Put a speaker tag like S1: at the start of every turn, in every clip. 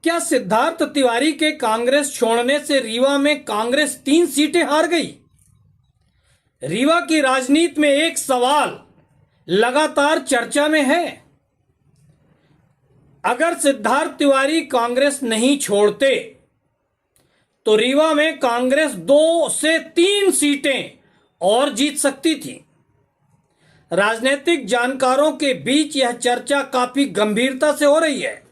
S1: क्या सिद्धार्थ तिवारी के कांग्रेस छोड़ने से रीवा में कांग्रेस 3 सीटें हार गई? रीवा की राजनीति में एक सवाल लगातार चर्चा में है। अगर सिद्धार्थ तिवारी कांग्रेस नहीं छोड़ते तो रीवा में कांग्रेस 2 से 3 सीटें और जीत सकती थी। राजनीतिक जानकारों के बीच यह चर्चा काफी गंभीरता से हो रही है।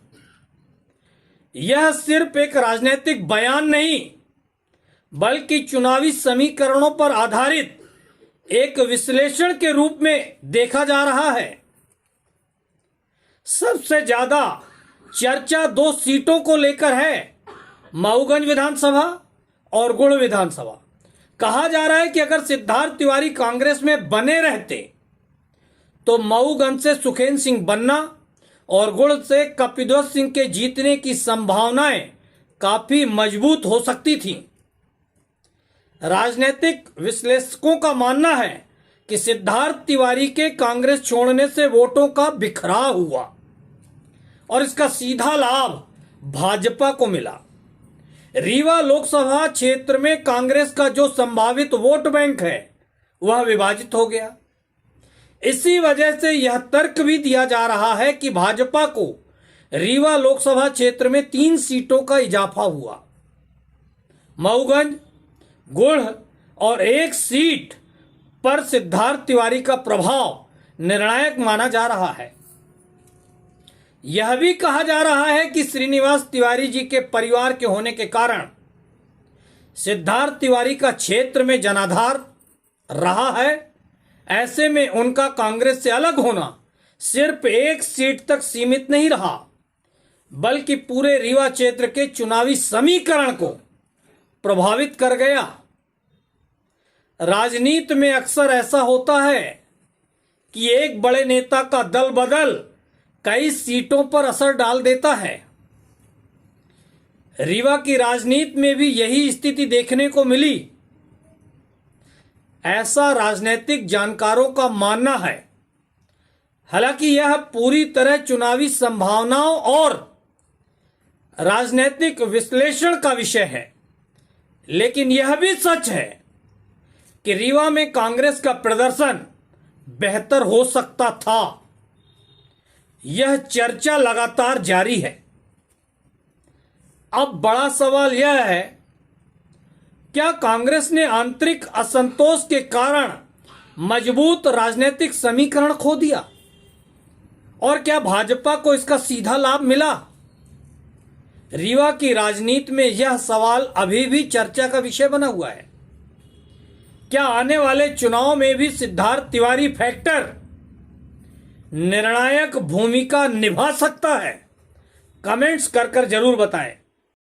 S1: यह सिर्फ एक राजनीतिक बयान नहीं, बल्कि चुनावी समीकरणों पर आधारित एक विश्लेषण के रूप में देखा जा रहा है। सबसे ज्यादा चर्चा 2 सीटों को लेकर है, मऊगंज विधानसभा और गुड़ विधानसभा। कहा जा रहा है कि अगर सिद्धार्थ तिवारी कांग्रेस में बने रहते तो मऊगंज से सुखेंद्र सिंह बन्ना और गुड़ से कपिध्वज सिंह के जीतने की संभावनाएं काफी मजबूत हो सकती थीं। राजनीतिक विश्लेषकों का मानना है कि सिद्धार्थ तिवारी के कांग्रेस छोड़ने से वोटों का बिखराव हुआ और इसका सीधा लाभ भाजपा को मिला। रीवा लोकसभा क्षेत्र में कांग्रेस का जो संभावित वोट बैंक है वह विभाजित हो गया। इसी वजह से यह तर्क भी दिया जा रहा है कि भाजपा को रीवा लोकसभा क्षेत्र में 3 सीटों का इजाफा हुआ। मऊगंज, गुड़ और 1 सीट पर सिद्धार्थ तिवारी का प्रभाव निर्णायक माना जा रहा है। यह भी कहा जा रहा है कि श्रीनिवास तिवारी जी के परिवार के होने के कारण सिद्धार्थ तिवारी का क्षेत्र में जनाधार रहा है। ऐसे में उनका कांग्रेस से अलग होना सिर्फ 1 सीट तक सीमित नहीं रहा, बल्कि पूरे रीवा क्षेत्र के चुनावी समीकरण को प्रभावित कर गया। राजनीति में अक्सर ऐसा होता है कि एक बड़े नेता का दल बदल कई सीटों पर असर डाल देता है। रीवा की राजनीति में भी यही स्थिति देखने को मिली। ऐसा राजनीतिक जानकारों का मानना है। हालांकि यह पूरी तरह चुनावी संभावनाओं और राजनीतिक विश्लेषण का विषय है, लेकिन यह भी सच है कि रीवा में कांग्रेस का प्रदर्शन बेहतर हो सकता था। यह चर्चा लगातार जारी है। अब बड़ा सवाल यह है, क्या कांग्रेस ने आंतरिक असंतोष के कारण मजबूत राजनीतिक समीकरण खो दिया और क्या भाजपा को इसका सीधा लाभ मिला? रीवा की राजनीति में यह सवाल अभी भी चर्चा का विषय बना हुआ है। क्या आने वाले चुनाव में भी सिद्धार्थ तिवारी फैक्टर निर्णायक भूमिका निभा सकता है? कमेंट्स कर जरूर बताएं।